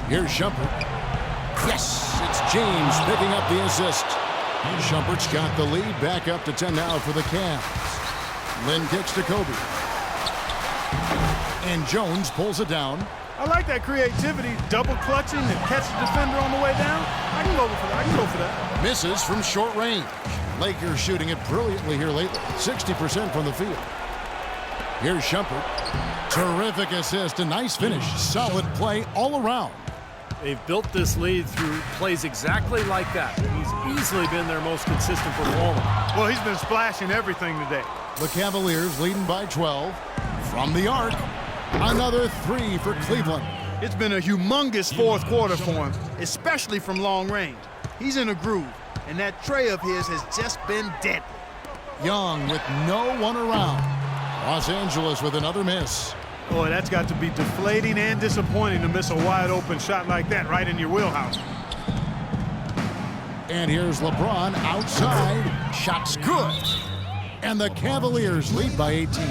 Here's Shumpert. Yes, it's James picking up the assist. Shumpert's got the lead back up to 10 now for the Cavs. Lynn kicks to Kobe. And Jones pulls it down. I like that creativity, double clutching and catch the defender on the way down. I can go for that. Misses from short range. Lakers shooting it brilliantly here lately. 60% from the field. Here's Shumpert. Terrific assist, a nice finish. Solid play all around. They've built this lead through plays exactly like that. He's easily been their most consistent performer. Well, he's been splashing everything today. The Cavaliers leading by 12. From the arc, another three for Cleveland. It's been a humongous fourth quarter for him, especially from long range. He's in a groove, and that tray of his has just been deadly. Young with no one around. Los Angeles with another miss. Boy, that's got to be deflating and disappointing to miss a wide-open shot like that right in your wheelhouse. And here's LeBron outside. Shot's good. And the Cavaliers lead by 18.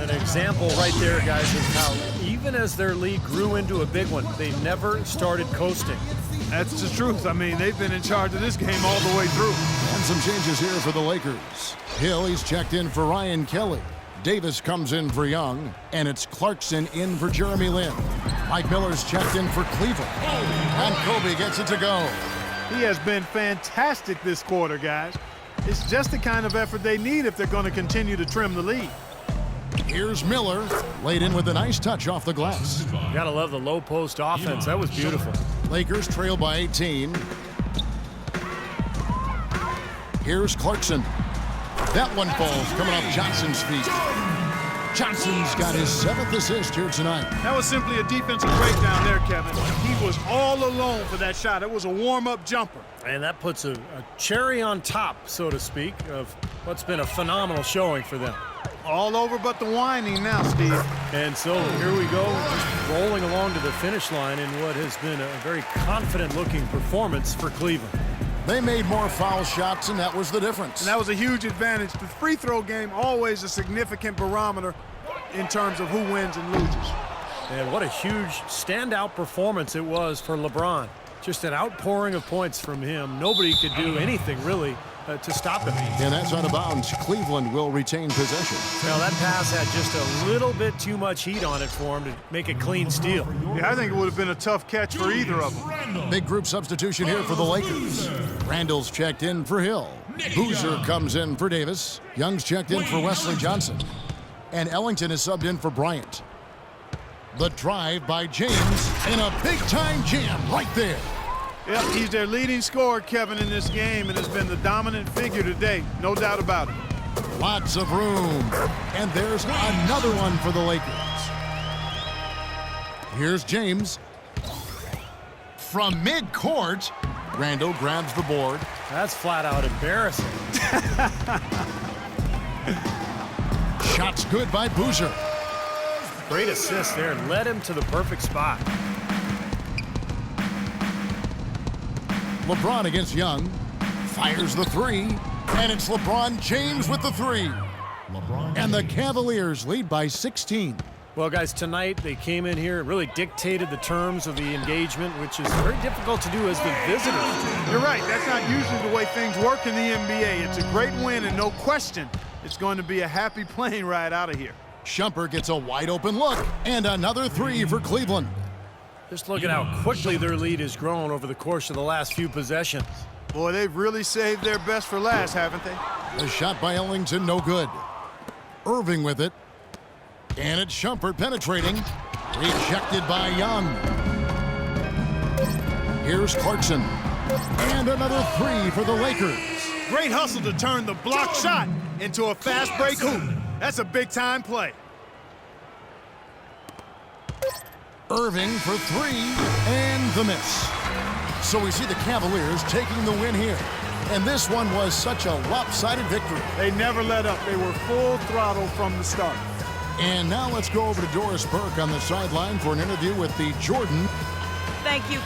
An example right there, guys, of how even as their lead grew into a big one, they never started coasting. That's the truth. I mean, they've been in charge of this game all the way through. And some changes here for the Lakers. Hill, he's checked in for Ryan Kelly. Davis comes in for Young, and it's Clarkson in for Jeremy Lin. Mike Miller's checked in for Cleveland. And Kobe gets it to go. He has been fantastic this quarter, guys. It's just the kind of effort they need if they're going to continue to trim the lead. Here's Miller, laid in with a nice touch off the glass. Gotta love the low post offense. That was beautiful. Lakers trail by 18. Here's Clarkson. That one falls coming off Johnson's feet. Johnson's got his 7th assist here tonight. That was simply a defensive breakdown there, Kevin. He was all alone for that shot. It was a warm-up jumper. And that puts a cherry on top, so to speak, of what's been a phenomenal showing for them. All over but the whining now, Steve. And so here we go, just rolling along to the finish line in what has been a very confident-looking performance for Cleveland. They made more foul shots, and that was the difference. And that was a huge advantage. The free throw game, always a significant barometer in terms of who wins and loses. And what a huge standout performance it was for LeBron. Just an outpouring of points from him. Nobody could do anything, really, to stop him. And that's out of bounds. Cleveland will retain possession. Well, that pass had just a little bit too much heat on it for him to make a clean steal. Yeah, I think it would have been a tough catch for either of them. Big group substitution here for the Lakers. Randall's checked in for Hill. Boozer comes in for Davis. Young's checked in for Wesley Johnson. And Ellington is subbed in for Bryant. The drive by James, and a big-time jam right there. Yep, he's their leading scorer, Kevin, in this game, and has been the dominant figure today, no doubt about it. Lots of room. And there's another one for the Lakers. Here's James. From midcourt, Randall grabs the board. That's flat out embarrassing. Shot's good by Boozer. Great assist there, led him to the perfect spot. LeBron against Young. Fires the three. And it's LeBron James with the three. And the Cavaliers lead by 16. Well, guys, tonight they came in here and really dictated the terms of the engagement, which is very difficult to do as the visitors. You're right. That's not usually the way things work in the NBA. It's a great win, and no question, it's going to be a happy plane ride out of here. Shumpert gets a wide open look. And another three for Cleveland. Just look at how quickly their lead has grown over the course of the last few possessions. Boy, they've really saved their best for last, haven't they? The shot by Ellington, no good. Irving with it. And it's Shumpert penetrating. Rejected by Young. Here's Clarkson. And another three for the Lakers. Great hustle to turn the block shot into a fast break hoop. That's a big-time play. Irving for three, and the miss. So we see the Cavaliers taking the win here. And this one was such a lopsided victory. They never let up. They were full throttle from the start. And now let's go over to Doris Burke on the sideline for an interview with the Jordan. Thank you.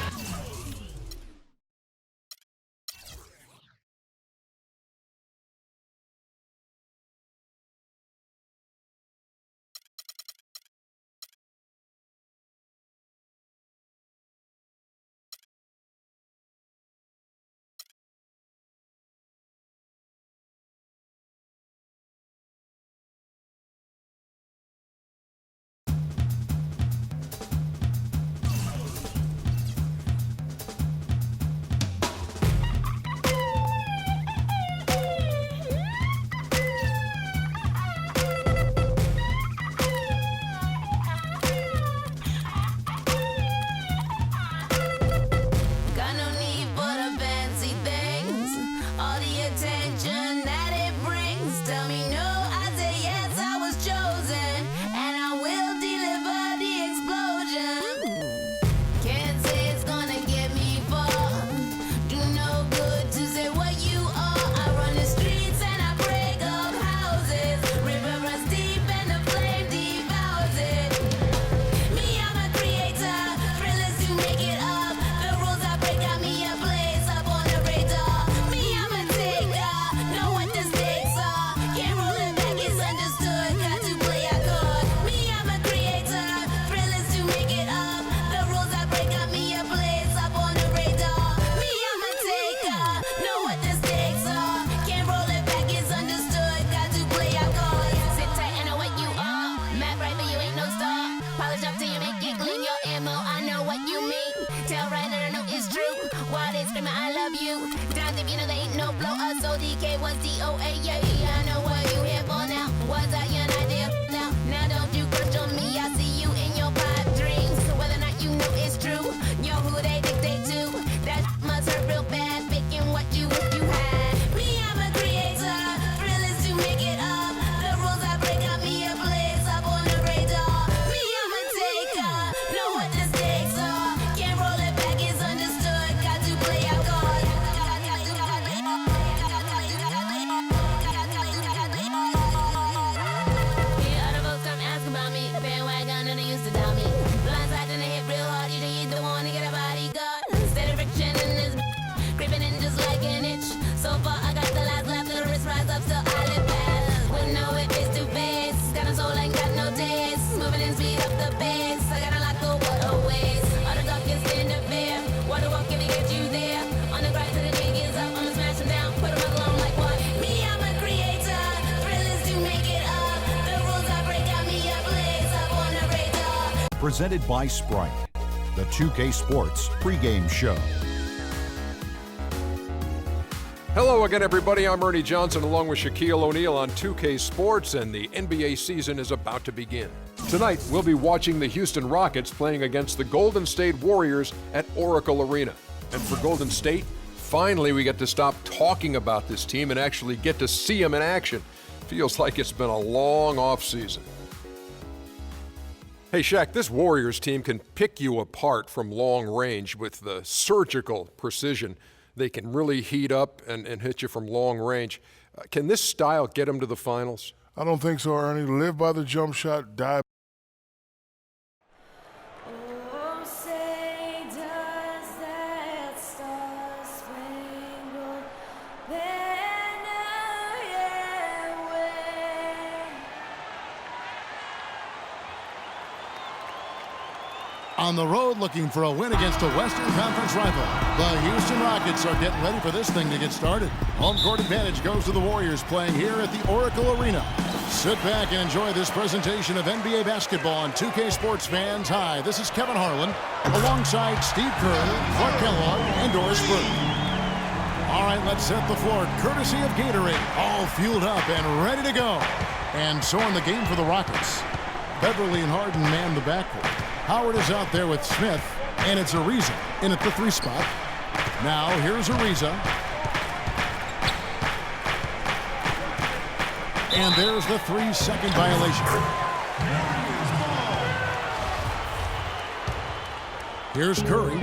You know there ain't no blow us, so DK was DOA, yeah, I know what you here for now. Was I your idea? Now don't you crush on me, I see you in your pipe dreams. Whether or not you know it's true, you're who they dictate to. That must hurt real bad, picking what you had. Me, I'm a creator, thrill is to make it up. The rules I break got me a place up on the radar. Me, I'm a taker, know what the stakes are. Can't roll it back, it's understood, got to play our cards. Yeah, other folks come asking about me, bandwagon and they used to doubt me. Blindside and they hit real hard, you don't want to get a bodyguard. Steady friction in this creeping in just like an itch. So far I got the last laugh, little wrist rise up, still I live fast. When no it is too fast, got a soul ain't got no taste. Moving and speed up the pace, I gotta lock the water ways. All the darkest in the fear, water walk if it get you there. On the grind till the jig is up, I'ma smash them down, put them alone like what? Me, I'm a creator, thrill is to make it up. The rules I break got me a place up on the radar. Presented by Sprite, the 2K Sports pregame show. Hello again, everybody. I'm Ernie Johnson along with Shaquille O'Neal on 2K Sports, and the NBA season is about to begin. Tonight, we'll be watching the Houston Rockets playing against the Golden State Warriors at Oracle Arena. And for Golden State, finally we get to stop talking about this team and actually get to see them in action. Feels like it's been a long offseason. Hey, Shaq, this Warriors team can pick you apart from long range with the surgical precision. They can really heat up and hit you from long range. Can this style get them to the finals? I don't think so, Ernie. Live by the jump shot, die. Oh, say does that star-spangled banner yet wave? On the road looking for a win against a Western Conference rival. The Houston Rockets are getting ready for this thing to get started. Home court advantage goes to the Warriors playing here at the Oracle Arena. Sit back and enjoy this presentation of NBA basketball on 2K Sports fans. Hi, this is Kevin Harlan alongside Steve Kerr, Clark Kellogg, and Doris Burke. All right, let's set the floor courtesy of Gatorade. All fueled up and ready to go. And so in the game for the Rockets, Beverly and Harden man the backcourt. Howard is out there with Smith, and it's Ariza in at the 3 spot. Now, here's Ariza. And there's the 3-second violation. Here's Curry.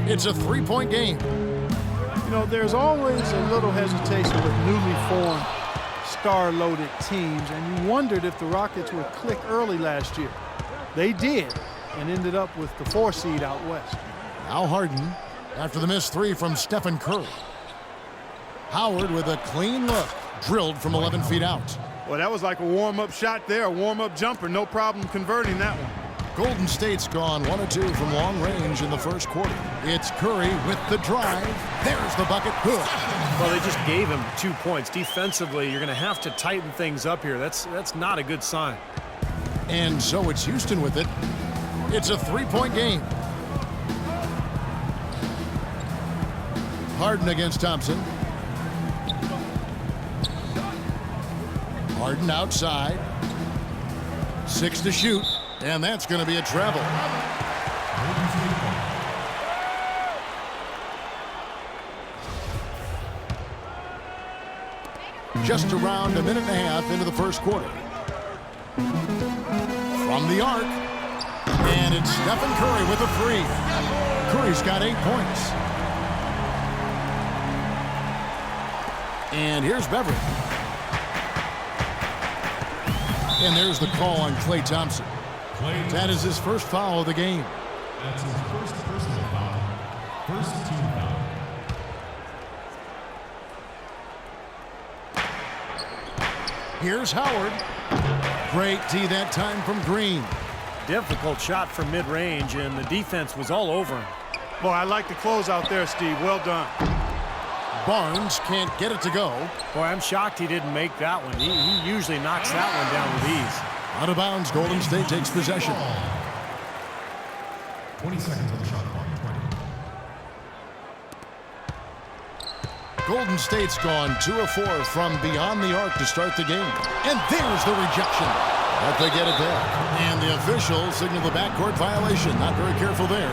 It's a 3-point game. You know, there's always a little hesitation with newly formed star-loaded teams, and you wondered if the Rockets would click early last year. They did, and ended up with the 4 seed out west. Now Harden after the missed 3 from Stephen Curry. Howard with a clean look, drilled from 11 feet out. Well, that was like a warm-up shot there, a warm-up jumper. No problem converting that one. Golden State's gone 1 of 2 from long range in the first quarter. It's Curry with the drive. There's the bucket. Well, they just gave him 2 points. Defensively, you're going to have to tighten things up here. That's not a good sign. And so it's Houston with it. It's a 3-point game. Harden against Thompson. Harden outside. 6 to shoot. And that's going to be a travel. Just around a minute and a half into the first quarter. From the arc. And it's Stephen Curry with a 3. Curry's got 8 points. And here's Beverly. And there's the call on Klay Thompson. That is his first foul of the game. That's his first personal foul. First team foul. Here's Howard. Great D that time from Green. Difficult shot from mid-range, and the defense was all over him. Boy, I like the close out there, Steve. Well done. Barnes can't get it to go. Boy, I'm shocked he didn't make that one. He usually knocks that one down with ease. Out of bounds, Golden State takes possession. 20 seconds on the shot clock. 20. Golden State's gone 2 of 4 from beyond the arc to start the game. And there's the rejection. But they get it back. And the officials signal the backcourt violation. Not very careful there.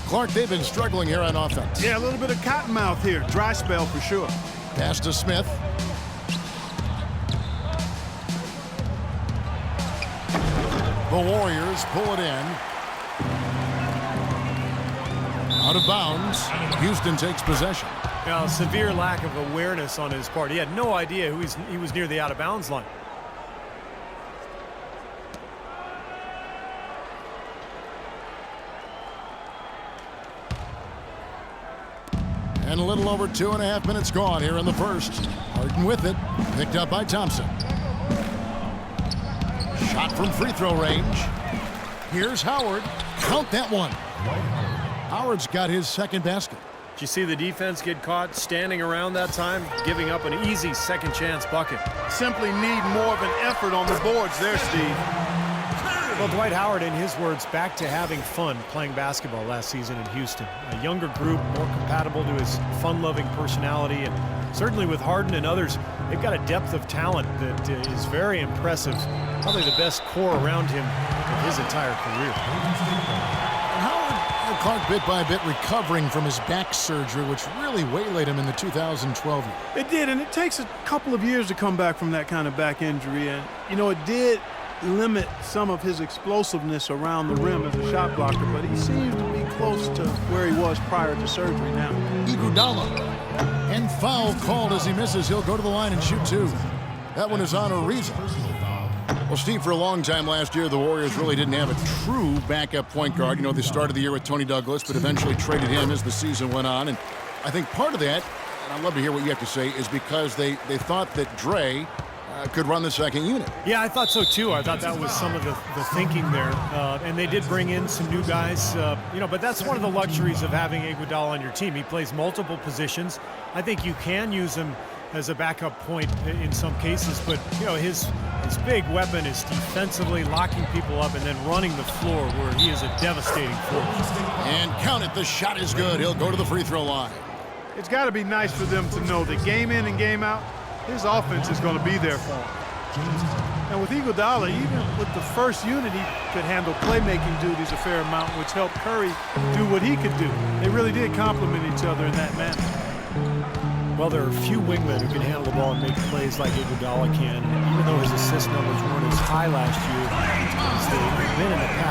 Clark, they've been struggling here on offense. Yeah, a little bit of cottonmouth here. Dry spell for sure. Pass to Smith. The Warriors pull it in. Out of bounds. Houston takes possession. Now, severe lack of awareness on his part. He had no idea he was near the out-of-bounds line. And a little over 2.5 minutes gone here in the first. Harden with it. Picked up by Thompson. Shot from free throw range. Here's Howard. Count that one. Howard's got his second basket. Did you see the defense get caught standing around that time, giving up an easy second chance bucket? Simply need more of an effort on the boards there, Steve. Well, Dwight Howard, in his words, back to having fun playing basketball last season in Houston. A younger group, more compatible to his fun-loving personality, and certainly with Harden and others, they've got a depth of talent that is very impressive. Probably the best core around him of his entire career. Howard, Clark, bit by bit recovering from his back surgery, which really waylaid him in the 2012 year. It did, and it takes a couple of years to come back from that kind of back injury. And, you know, it did limit some of his explosiveness around the rim as a shot blocker, but he seems to be close to where he was prior to surgery now. Iguodala. And foul called as he misses. He'll go to the line and shoot 2. That one is on Ariza. Well, Steve, for a long time last year, the Warriors really didn't have a true backup point guard. You know, they started the year with Tony Douglas, but eventually traded him as the season went on. And I think part of that, and I'd love to hear what you have to say, is because they thought that Dre could run the second unit. Yeah, I thought so too. I thought that was some of the thinking there. And they did bring in some new guys, you know, but that's one of the luxuries of having Iguodala on your team. He plays multiple positions. I think you can use him as a backup point in some cases, but you know, his big weapon is defensively locking people up and then running the floor where he is a devastating force. And count it, the shot is good. He'll go to the free throw line. It's got to be nice for them to know that game in and game out, his offense is going to be there for him. And with Iguodala, even with the first unit, he could handle playmaking duties a fair amount, which helped Curry do what he could do. They really did complement each other in that manner. Well, there are few wingmen who can handle the ball and make plays like Iguodala can. Even though his assist numbers weren't as high last year as they've been in the past